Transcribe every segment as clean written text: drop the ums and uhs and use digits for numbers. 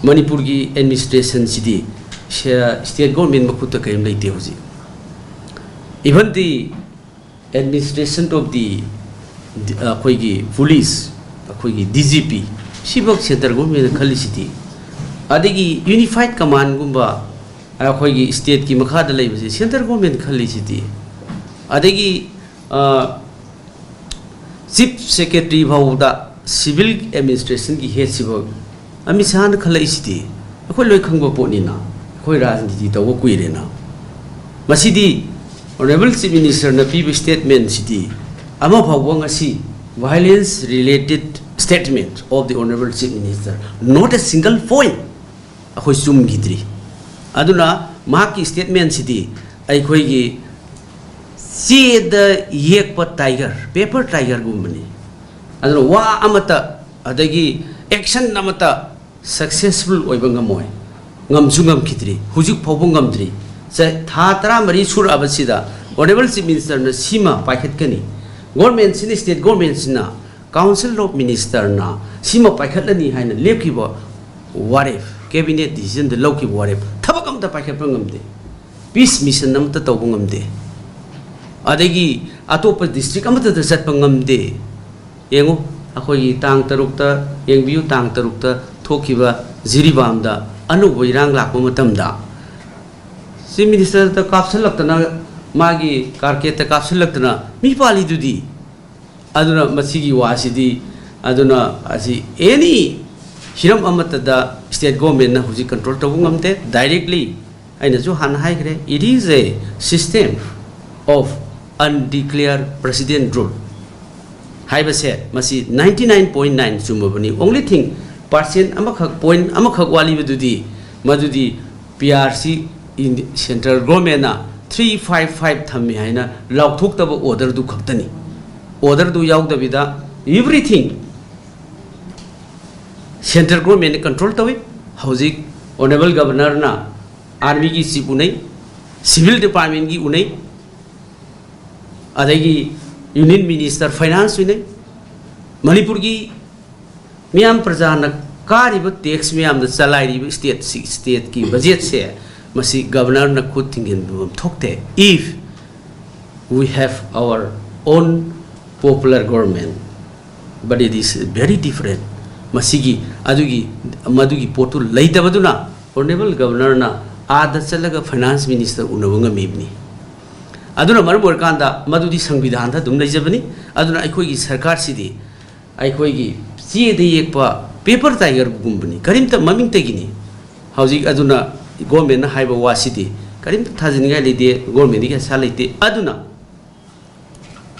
Manipur ki administration city state government makuta kayam leite hoji. Even the administration of the police, DGP, Shibok Center government khali city. Adegi unified command gumba state ki makhada lay center government khali city. Adegi chief secretary bhauda civil administration ki head sibok amisan khala city. Akoi loi khangba poni na. Akoi rajniti tawo kuire na. Masidi Honorable Chief Minister na PB statement city. Ama bhawang asi violence related statement of the Honorable Chief Minister. Not a single point. Akoi sum gidri. Aduna maki statement city. Akoi gi see the yekpa tiger, paper tiger gumbani. Aduna wa amata adagi action namata successful oibangamoy. Ngam sungam kitri. Hujuk phobong ngamdri. Say Thatra Marie Sur Abasida, Honorable Chief Minister na Sima Paket Kani, Government Sin State Government Sina, Council of Minister na Sima Paketlani Hina, Lekiba, what if, Cabinet decision the Loki what if, Tabakam the Pakapangam de, Peace Mission Namta Tobungam de, Adegi, Atopa District, Amata the Setpangam de, Yengo, Akoi Tang Tarukta, Yengview Tang Tarukta, Tokiba, Ziribamda, Anu Virang Lakumatamda. Chief Minister the capsule laktana magi carpet the capsule laktana mi pali dudi aduna masigi wasidi aduna asi any hiram amata da state government na huji control tabungamte directly aina jo han hai gre. It is a system of undeclared president rule haiba se masi 99.9 sumabani. Only thing percent amakhak point amakhak wali dudi madudi PRC in the central government na 355 thammi haina laukthok taba order du khaktani order du yauk dabida everything central government control tawi housing honorable governor na army ki chief unai civil department ki unai adagi union minister finance unai manipur ki miyam praja na kariba tax miyam da chalai ri state ki budget se Masi governor na khud tingin thokte. If we have our own popular government, but it is very different. Masigi adugi madugi potu laita baduna honorable governor na ada chalaga finance minister unabunga mibni. Aduna marmor kanda madudi sangvidhan tha dum laijabani. Aduna aikoi gi sarkar sidi aikoi gi sie de yekpa paper tiger gumbani. Karimta maming tegini. Hauji aduna government na haiba wasiti karim thajiniga lide government ni salite aduna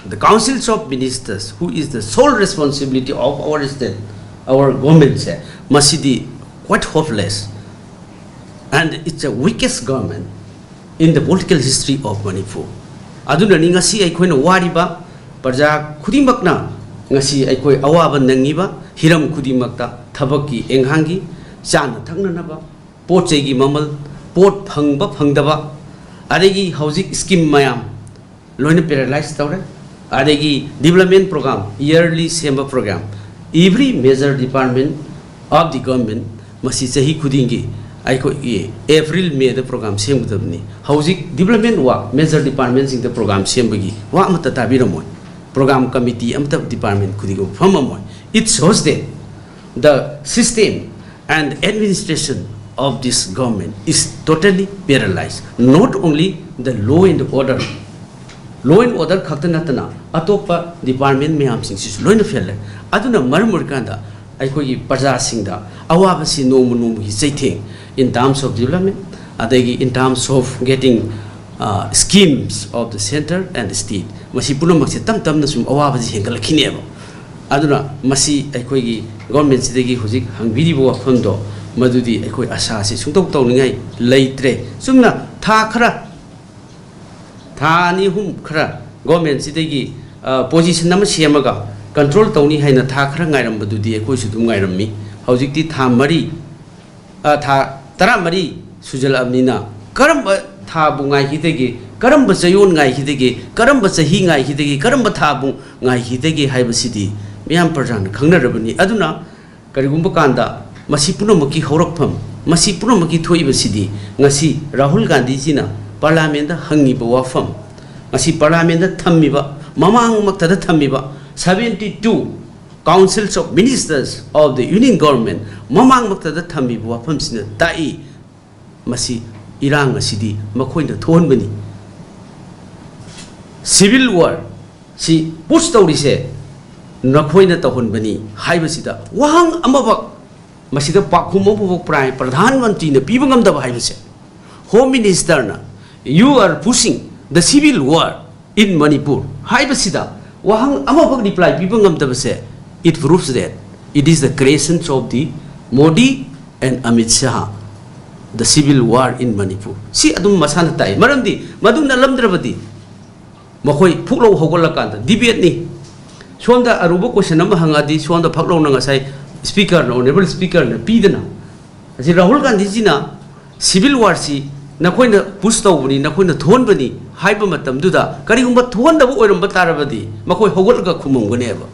the councils of ministers who is the sole responsibility of our state our government say masidi quite hopeless and it's the weakest government in the political history of Manipur. Aduna ni ngasi aikoi na wariba parja khudimakna ngasi aikoi awaba nangiba hiram khudimakta thabaki enghangi chana thangna naba pot chegi mamal pot phangba phangdaba adegi housing scheme mayam loina paralyzed tawre adegi development program yearly semba program every major department of the government masi chahi khudingi aiko April May the program semgudabni housing development wa major departments in the program sembagi wa amata tabiramoy program committee amata department khudigo phamamoy. It shows that the system and administration of this government is totally paralyzed. Not only the law and order khaktanatana atopa department mayam sing si loina fel aduna marmur kanda aikoi praja singda awabasi nomu hi chaithing in terms of development adagi in terms of getting schemes of the center and the state masi punamak se tam na sum awabasi hengalakhineba aduna masi aikoi gi government sidagi hujik hangbiri bo fondo madudi aikoi asa se sungtok tawningai leitre sumna tha khara tha ni hum khara government sidagi position nama semaga control tawni haina tha khara ngairam badudi aikoi su dum ngairammi hojikti tha mari tha tara mari sujal amnina karamba tha bu ngai hidegi karamba chayon ngai hidegi karamba chahi ngai hidegi karamba tha bu ngai hidegi haibasidi miyam prajan khangnarabani aduna karigumba kanda masi punamaki horakpham masi punamaki thoibasidi ngasi Rahul Gandhi jina parliament da hangiba wafam ngasi parliament da thammiba mamang maktada thammiba 72 councils of ministers of the union government mamang maktada thammiba wafam sina tai masi irang asidi makhoina thonbani civil war si push tawrise nakhoina tahonbani haibasida wahang amabak masida pakhumabuk prime pradhan mantri na pibangam da haibase home minister na you are pushing the civil war in Manipur haibasida wahang amabak reply pibangam da base it proves that it is the creation of the Modi and Amit Shah the civil war in Manipur si adum masana tai maramdi madung na lamdrabadi makhoi phuklo hogol kan debate ni sonda aruba question am hangadi sonda phaklo na ngasai speaker na honorable speaker na pidana asi Rahul Gandhi ji na civil war si nakhoi na push tawbani nakhoi na thon bani haiba matam duda kari gumba thon da oiramba tarabadi makhoi hogol ga khumum gane ba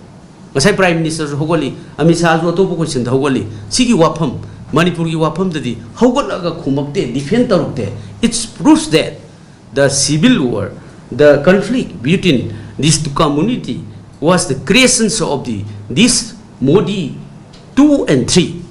ngasai prime minister hogoli Amit Shah jo to question hogoli sigi wafam Manipur ki wafam dadi hogol ga khumapte defend tarukte it proves that the civil war the conflict between these two community was the creation of this Modi 2 and 3